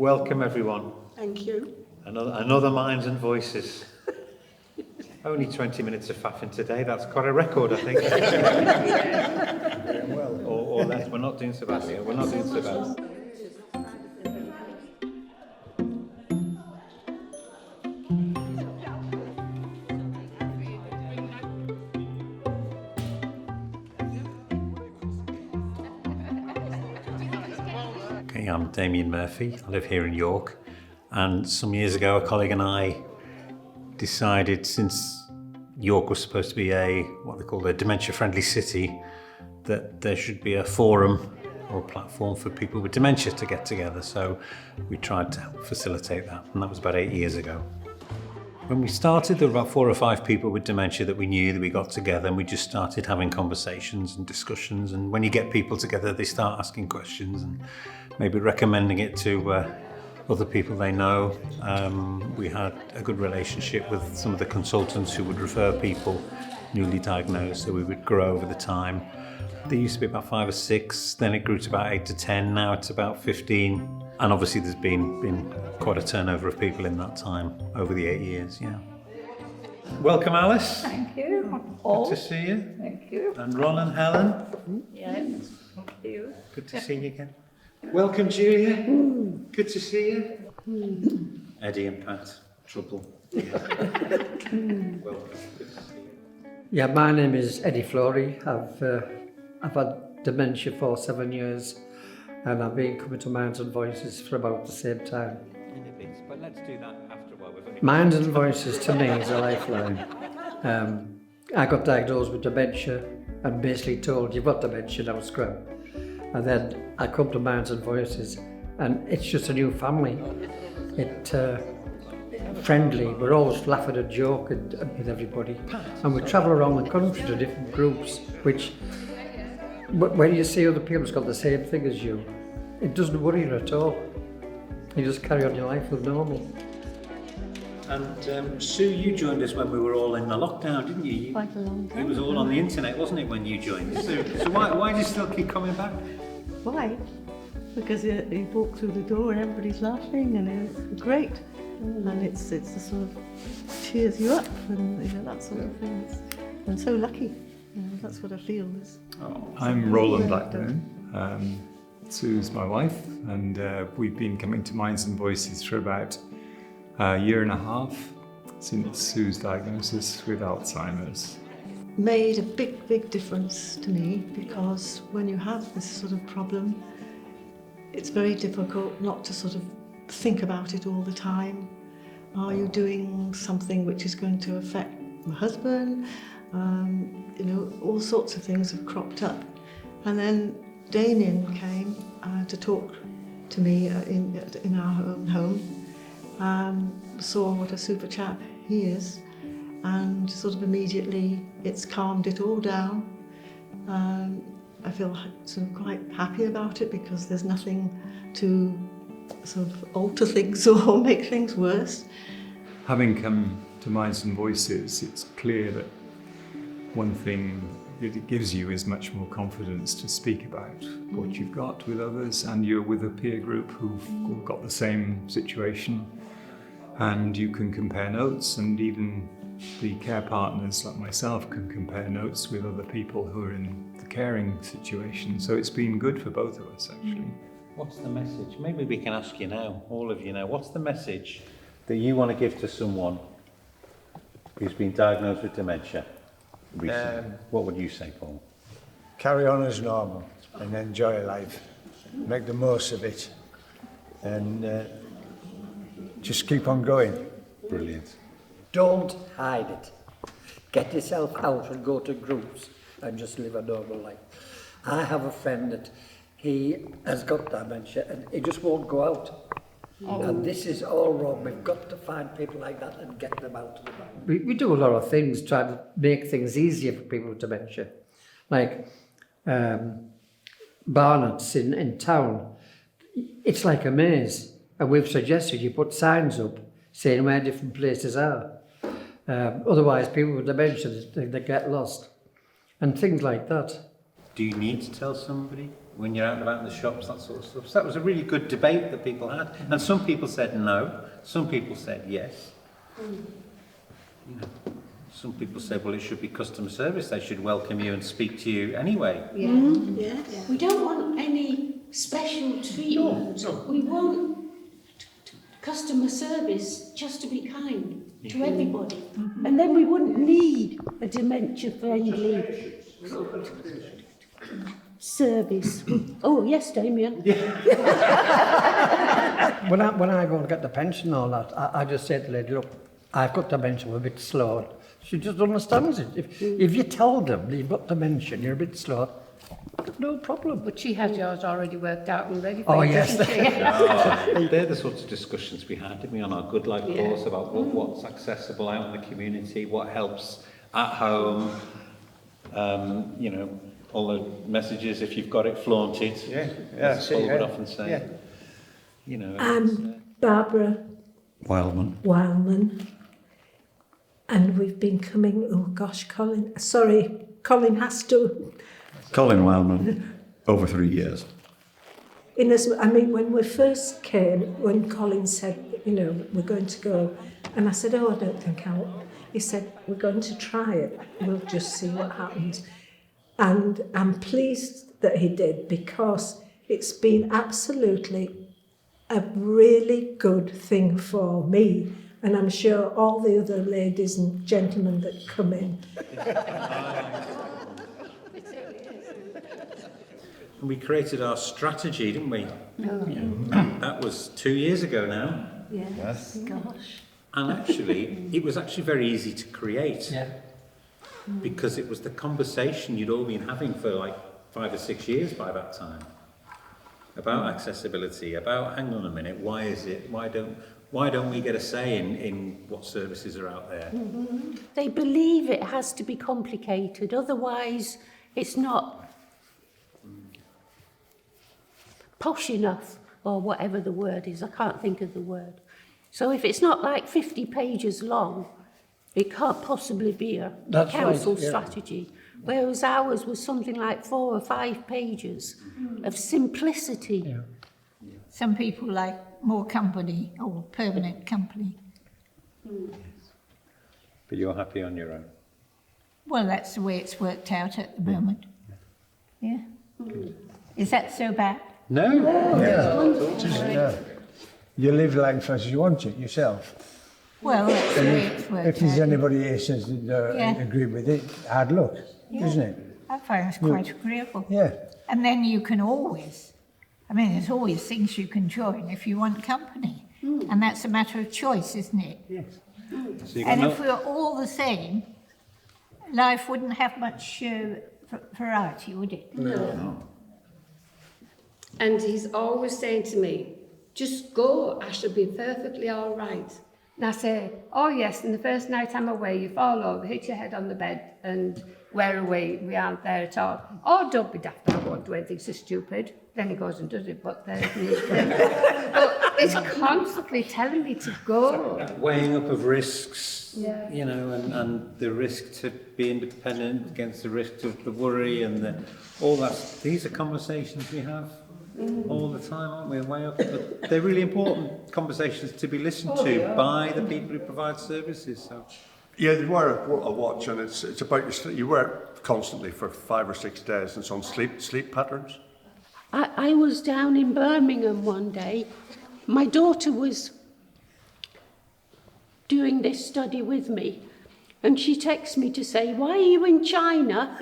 Welcome everyone. Thank you. Another Minds and Voices. Only 20 minutes of faffing today, that's quite a record, I think. Well, or less, we're not doing so bad here, we're not doing so bad. Okay, I'm Damien Murphy, I live here in York, and some years ago a colleague and I decided, since York was supposed to be what they call a dementia-friendly city, that there should be a forum or a platform for people with dementia to get together. So we tried to facilitate that, and that was about 8 years ago. When we started, there were about 4 or 5 people with dementia that we knew, that we got together, and we just started having conversations and discussions. And when you get people together, they start asking questions and maybe recommending it to other people they know. We had a good relationship with some of the consultants who would refer people newly diagnosed, so we would grow over the time. There used to be about 5 or 6, then it grew to about 8 to 10, now it's about 15. And obviously there's been quite a turnover of people in that time, over the 8 years, yeah. Welcome, Alice. Thank you. Good to see you. Thank you. And Ron and Helen. Yes, thank you. Good to see you again. Welcome, Julia. Good to see you. Eddie and Pat. Trouble. Welcome. Good to see you. yeah, my name is Eddie Flory. I've had dementia for 7 years, and I've been coming to Minds and Voices for about the same time. In a bit, but let's do that after a while. Minds and Voices to me is a lifeline. I got diagnosed with dementia and basically told, you've got dementia, now scrub. And then I come to Minds and Voices, and it's just a new family. Friendly, we're always laughing and joking with everybody. And we travel around the country to different groups, which, when you see other people who's got the same thing as you, it doesn't worry you at all. You just carry on your life as normal. And Sue, you joined us when we were all in the lockdown, didn't you? Quite a long time. It was all on the internet, wasn't it, when you joined us? So why do you still keep coming back? Why? Because you walk through the door and everybody's laughing and it's great. And it's the sort of cheers you up and that sort of thing. I'm so lucky. That's what I feel is. I'm Roland Blackburn. Sue's my wife, and we've been coming to Minds and Voices for about a year and a half since Sue's diagnosis with Alzheimer's. Made a big difference to me, because when you have this sort of problem, it's very difficult not to sort of think about it all the time. Are you doing something which is going to affect my husband? All sorts of things have cropped up. And then Damien came to talk to me in our own home, saw what a super chap he is, and sort of immediately it's calmed it all down. I feel sort of quite happy about it, because there's nothing to sort of alter things or make things worse. Having come to Minds and Voices, it's clear that one thing that it gives you is much more confidence to speak about what you've got with others, and you're with a peer group who've all got the same situation, and you can compare notes, and even the care partners like myself can compare notes with other people who are in the caring situation. So it's been good for both of us, actually. What's the message? Maybe we can ask you now, all of you now, what's the message that you want to give to someone who's been diagnosed with dementia recently? What would you say, Paul? Carry on as normal and enjoy life. Make the most of it, and just keep on going. Brilliant. Don't hide it. Get yourself out and go to groups and just live a normal life. I have a friend that he has got dementia and he just won't go out. And this is all wrong. We've got to find people like that and get them out of the back. We do a lot of things trying to make things easier for people with dementia. Like Barnett's in town. It's like a maze. And we've suggested you put signs up saying where different places are. Otherwise, people with dementia, they get lost. And things like that. Do you need to tell somebody? when you're out and about in the shops, that sort of stuff. So that was a really good debate that people had. And some people said no, some people said yes. You know, some people said, well, it should be customer service. They should welcome you and speak to you anyway. Yes. We don't want any special treatment. We want customer service just to be kind to everybody. And then we wouldn't need a dementia-friendly service. Oh, yes, Damien. When I go and get the pension and all that, I just say to the lady, look, I've got dementia, I'm a bit slow. She just understands it. If you tell them you've got dementia and you're a bit slow, no problem. But she has yours already worked out and ready for Oh, you, yes. doesn't she? They're the sorts of discussions we had, didn't we, on our Good Life course about what's accessible out in the community, what helps at home, you know, all the messages, if you've got it, flaunt it. As Paul would often say. You know. I'm Barbara Wildman. And we've been coming, Colin has to. Colin Wildman, over 3 years. When we first came, when Colin said, you know, we're going to go, and I said, I don't think I'll. He said, we're going to try it. We'll just see what happens. And I'm pleased that he did, because it's been absolutely a really good thing for me. And I'm sure all the other ladies and gentlemen that come in. We created our strategy, didn't we? That was 2 years ago now. Yes. Gosh. And actually, it was actually very easy to create. Yeah. Because it was the conversation you'd all been having for like 5 or 6 years by that time. About accessibility, about, hang on a minute, why is it, why don't we get a say in what services are out there? They believe it has to be complicated, otherwise it's not posh enough, or whatever the word is. I can't think of the word. So if it's not like 50 pages long, it can't possibly be a council strategy. Whereas ours was something like 4 or 5 pages of simplicity. Yeah. Some people like more company or permanent company. But you're happy on your own? Well, that's the way it's worked out at the moment. Yeah. Is that so bad? No. You live life as you want it yourself. Well, that's the way it's worked out. If there's anybody here says they don't agree with it, hard luck, isn't it? I find it's quite agreeable. Yeah. And then you can always, there's always things you can join if you want company. And that's a matter of choice, isn't it? Yes. So you And if we were all the same, life wouldn't have much variety, would it? No. And he's always saying to me, just go, I shall be perfectly all right. And I say, oh yes, and the first night I'm away, you fall over, hit your head on the bed, and we're away, we aren't there at all. Oh, don't be daft, I won't do anything so stupid. Then he goes and does it, but there's me. But it's constantly telling me to go. weighing up of risks, you know, and the risk to be independent against the risk of the worry and all that. These are conversations we have all the time, aren't we? Way up, but they're really important conversations to be listened to by the people who provide services. So. Yeah, they were a watch, and it's about your sleep. You work constantly for 5 or 6 days, and it's on sleep patterns. I was down in Birmingham one day. My daughter was doing this study with me, and she texts me to say, "Why are you in China?"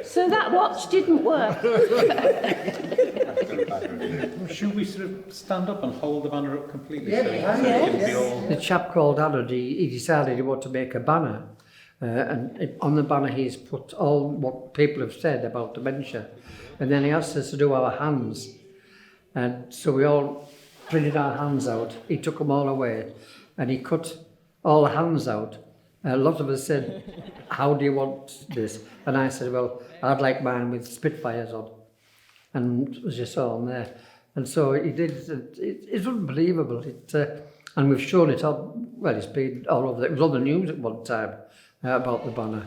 so that watch didn't work. Should we sort of stand up and hold the banner up completely? Yeah, so it can be all... The chap called Alan, he decided he wanted to make a banner. And on the banner he's put all what people have said about dementia. And then he asked us to do our hands. And so we all printed our hands out. He took them all away. And he cut all the hands out. A lot of us said, how do you want this? And I said, well, I'd like mine with Spitfires on. And it was just all on there. And so he did. It's unbelievable. And we've shown it on, well, it's been all over. It was on the news at one time about the banner.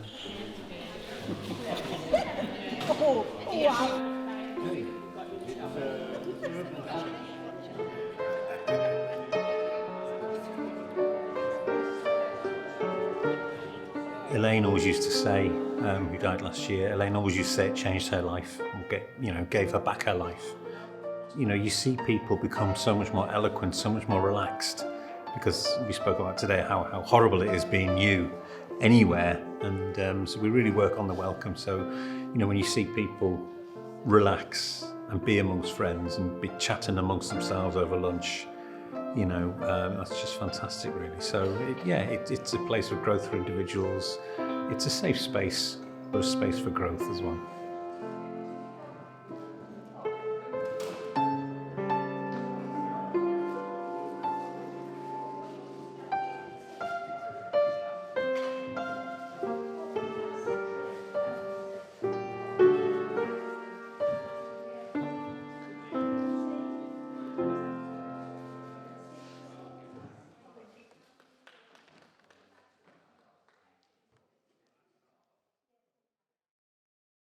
Oh, wow. Elaine always used to say, who died last year, Elaine always used to say it changed her life, or gave her back her life. You see people become so much more eloquent, so much more relaxed, because we spoke about today how horrible it is being you anywhere, and so we really work on the welcome. So, when you see people relax and be amongst friends and be chatting amongst themselves over lunch, that's just fantastic, really. So, it's a place of growth for individuals. It's a safe space, but a space for growth as well.